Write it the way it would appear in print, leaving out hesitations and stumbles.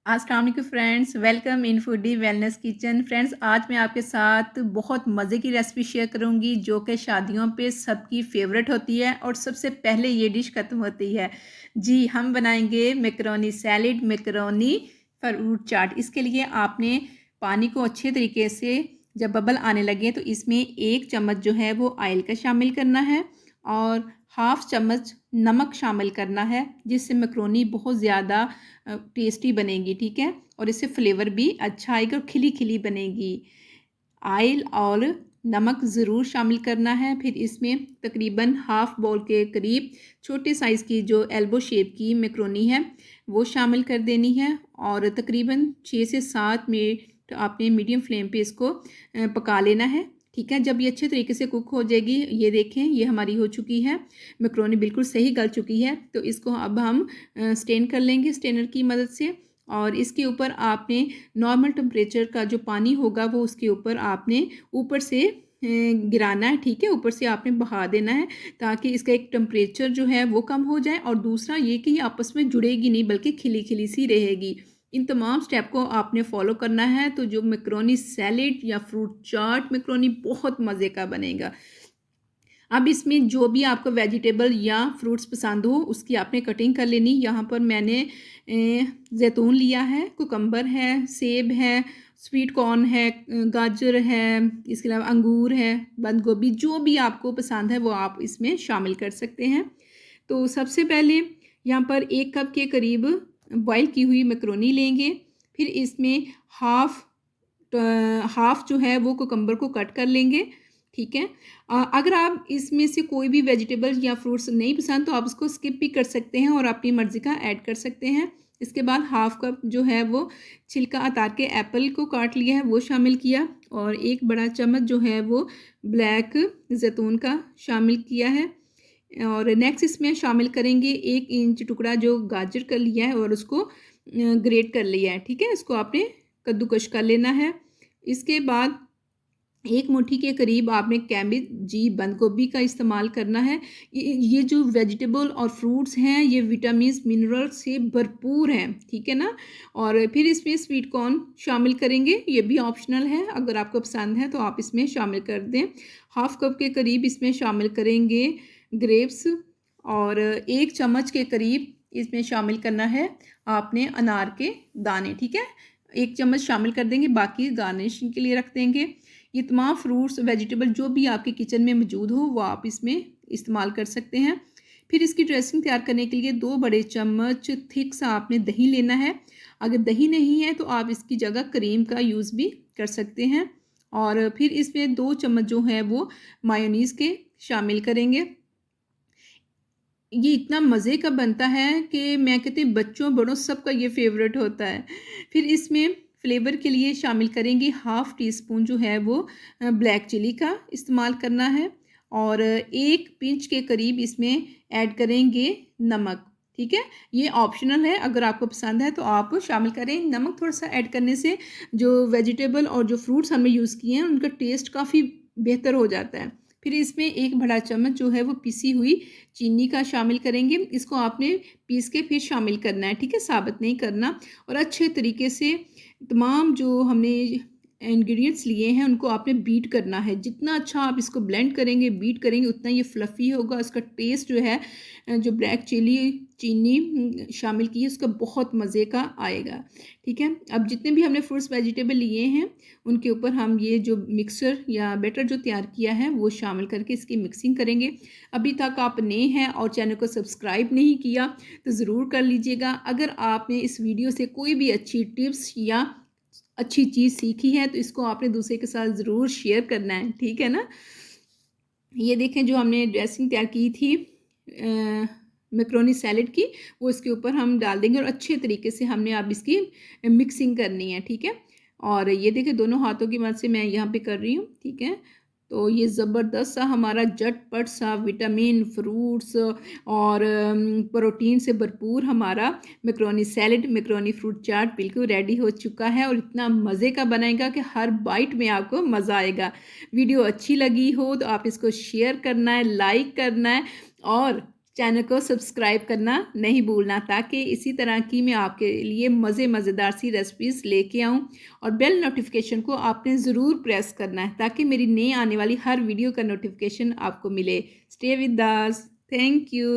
अस्सलाम वालेकुम friends, welcome in foodie wellness kitchen. Friends, आज मैं आपके साथ बहुत मज़े की रेसिपी शेयर करूंगी जो कि शादियों पे सबकी फेवरेट होती है और सबसे पहले ये डिश ख़त्म होती है। जी, हम बनाएंगे मैकरोनी सैलेड, मैकरोनी फ्रूट चाट। इसके लिए आपने पानी को अच्छे तरीके से जब बबल आने लगे तो इसमें 1 चम्मच जो है वो ऑयल का शामिल करना है और हाफ़ चम्मच नमक शामिल करना है, जिससे मैकरोनी बहुत ज़्यादा टेस्टी बनेगी, ठीक है। और इससे फ्लेवर भी अच्छा आएगा और खिली खिली बनेगी। ऑयल और नमक ज़रूर शामिल करना है। फिर इसमें तकरीबन हाफ़ बाउल के करीब छोटे साइज़ की जो एल्बो शेप की मैकरोनी है वो शामिल कर देनी है और तकरीबन 6 से 7 मिनट आपने मीडियम फ्लेम पे इसको पका लेना है, ठीक है। जब ये अच्छे तरीके से कुक हो जाएगी, ये देखें ये हमारी हो चुकी है, मैकरोनी बिल्कुल सही गल चुकी है। तो इसको अब हम स्टेन कर लेंगे स्टेनर की मदद से और इसके ऊपर आपने नॉर्मल टेम्परेचर का जो पानी होगा वो उसके ऊपर आपने ऊपर से गिराना है, ठीक है। ऊपर से आपने बहा देना है ताकि इसका एक टेम्परेचर जो है वो कम हो जाए और दूसरा ये कि ये आपस में जुड़ेगी नहीं बल्कि खिली खिली सी रहेगी। इन तमाम स्टेप को आपने फॉलो करना है तो जो मैकरोनी सैलेड या फ्रूट चाट मैकरोनी बहुत मज़े का बनेगा। अब इसमें जो भी आपको वेजिटेबल या फ्रूट्स पसंद हो उसकी आपने कटिंग कर लेनी। यहाँ पर मैंने जैतून लिया है, कुकम्बर है, सेब है, स्वीट कॉर्न है, गाजर है, इसके अलावा अंगूर है, बंद गोभी, जो भी आपको पसंद है वो आप इसमें शामिल कर सकते हैं। तो सबसे पहले यहाँ पर 1 कप के करीब बॉईल की हुई मैकरोनी लेंगे। फिर इसमें हाफ़ हाफ़ जो है वो कुकम्बर को कट कर लेंगे, ठीक है। अगर आप इसमें से कोई भी वेजिटेबल या फ्रूट्स नहीं पसंद तो आप उसको स्किप भी कर सकते हैं और अपनी मर्ज़ी का ऐड कर सकते हैं। इसके बाद हाफ़ कप जो है वो छिलका उतार के एप्पल को काट लिया है वो शामिल किया और 1 बड़ा चम्मच जो है वो ब्लैक ज़ैतून का शामिल किया है। और नेक्स्ट इसमें शामिल करेंगे 1 इंच टुकड़ा जो गाजर का लिया है और उसको ग्रेट कर लिया है, ठीक है। इसको आपने कद्दूकश कर लेना है। इसके बाद 1 मुट्ठी के करीब आपने कैबेज जी बंद गोभी का इस्तेमाल करना है। ये जो वेजिटेबल और फ्रूट्स हैं ये विटामिन्स मिनरल्स से भरपूर हैं, ठीक है ना। और फिर इसमें स्वीट कॉर्न शामिल करेंगे, ये भी ऑप्शनल है, अगर आपको पसंद है तो आप इसमें शामिल कर दें। हाफ़ कप के करीब इसमें शामिल करेंगे ग्रेप्स और 1 चम्मच के करीब इसमें शामिल करना है आपने अनार के दाने, ठीक है। 1 चम्मच शामिल कर देंगे, बाकी गार्निशिंग के लिए रख देंगे। ये तमाम फ्रूट्स वेजिटेबल जो भी आपके किचन में मौजूद हो वो आप इसमें इस्तेमाल कर सकते हैं। फिर इसकी ड्रेसिंग तैयार करने के लिए 2 बड़े चम्मच थिक सा आपने दही लेना है। अगर दही नहीं है तो आप इसकी जगह क्रीम का यूज़ भी कर सकते हैं। और फिर इसमें 2 चम्मच जो है वो मायोनीज़ के शामिल करेंगे। ये इतना मज़े का बनता है कि मैं कहती हूँ बच्चों बड़ों सबका ये फेवरेट होता है। फिर इसमें फ्लेवर के लिए शामिल करेंगे हाफ़ टी स्पून जो है वो ब्लैक चिली का इस्तेमाल करना है और 1 पिंच के करीब इसमें ऐड करेंगे नमक, ठीक है। ये ऑप्शनल है, अगर आपको पसंद है तो आप शामिल करें। नमक थोड़ा-सा ऐड करने से जो वेजिटेबल और जो फ्रूट्स हमने यूज़ किए हैं उनका टेस्ट काफ़ी बेहतर हो जाता है। फिर इसमें 1 बड़ा चम्मच जो है वो पिसी हुई चीनी का शामिल करेंगे। इसको आपने पीस के फिर शामिल करना है, ठीक है, साबुत नहीं करना। और अच्छे तरीके से तमाम जो हमने इंग्रेडिएंट्स लिए हैं उनको आपने बीट करना है। जितना अच्छा आप इसको ब्लेंड करेंगे, बीट करेंगे, उतना ये फ्लफ़ी होगा। इसका टेस्ट जो है जो ब्लैक चिली चीनी शामिल की है उसका बहुत मज़े का आएगा, ठीक है। अब जितने भी हमने फ्रूट्स वेजिटेबल लिए हैं उनके ऊपर हम ये जो मिक्सचर या बैटर जो तैयार किया है वो शामिल करके इसकी मिक्सिंग करेंगे। अभी तक आप नए हैं और चैनल को सब्सक्राइब नहीं किया तो ज़रूर कर लीजिएगा। अगर आपने इस वीडियो से कोई भी अच्छी टिप्स या अच्छी चीज़ सीखी है तो इसको आपने दूसरे के साथ ज़रूर शेयर करना है, ठीक है ना। ये देखें जो हमने ड्रेसिंग तैयार की थी मैकरोनी सैलेड की, वो इसके ऊपर हम डाल देंगे और अच्छे तरीके से हमने अब इसकी मिक्सिंग करनी है, ठीक है। और ये देखिए दोनों हाथों की मदद से मैं यहाँ पे कर रही हूँ, ठीक है। तो ये ज़बरदस्त सा हमारा झटपट सा विटामिन फ्रूट्स और प्रोटीन से भरपूर हमारा मैकरोनी सैलेड, मैकरोनी फ्रूट चाट बिल्कुल रेडी हो चुका है और इतना मज़े का बनेगा कि हर बाइट में आपको मज़ा आएगा। वीडियो अच्छी लगी हो तो आप इसको शेयर करना है, लाइक करना है और चैनल को सब्सक्राइब करना नहीं भूलना, ताकि इसी तरह की मैं आपके लिए मज़ेदार सी रेसिपीज़ लेके आऊँ। और बेल नोटिफिकेशन को आपने ज़रूर प्रेस करना है, ताकि मेरी नई आने वाली हर वीडियो का नोटिफिकेशन आपको मिले। Stay with us. Thank you.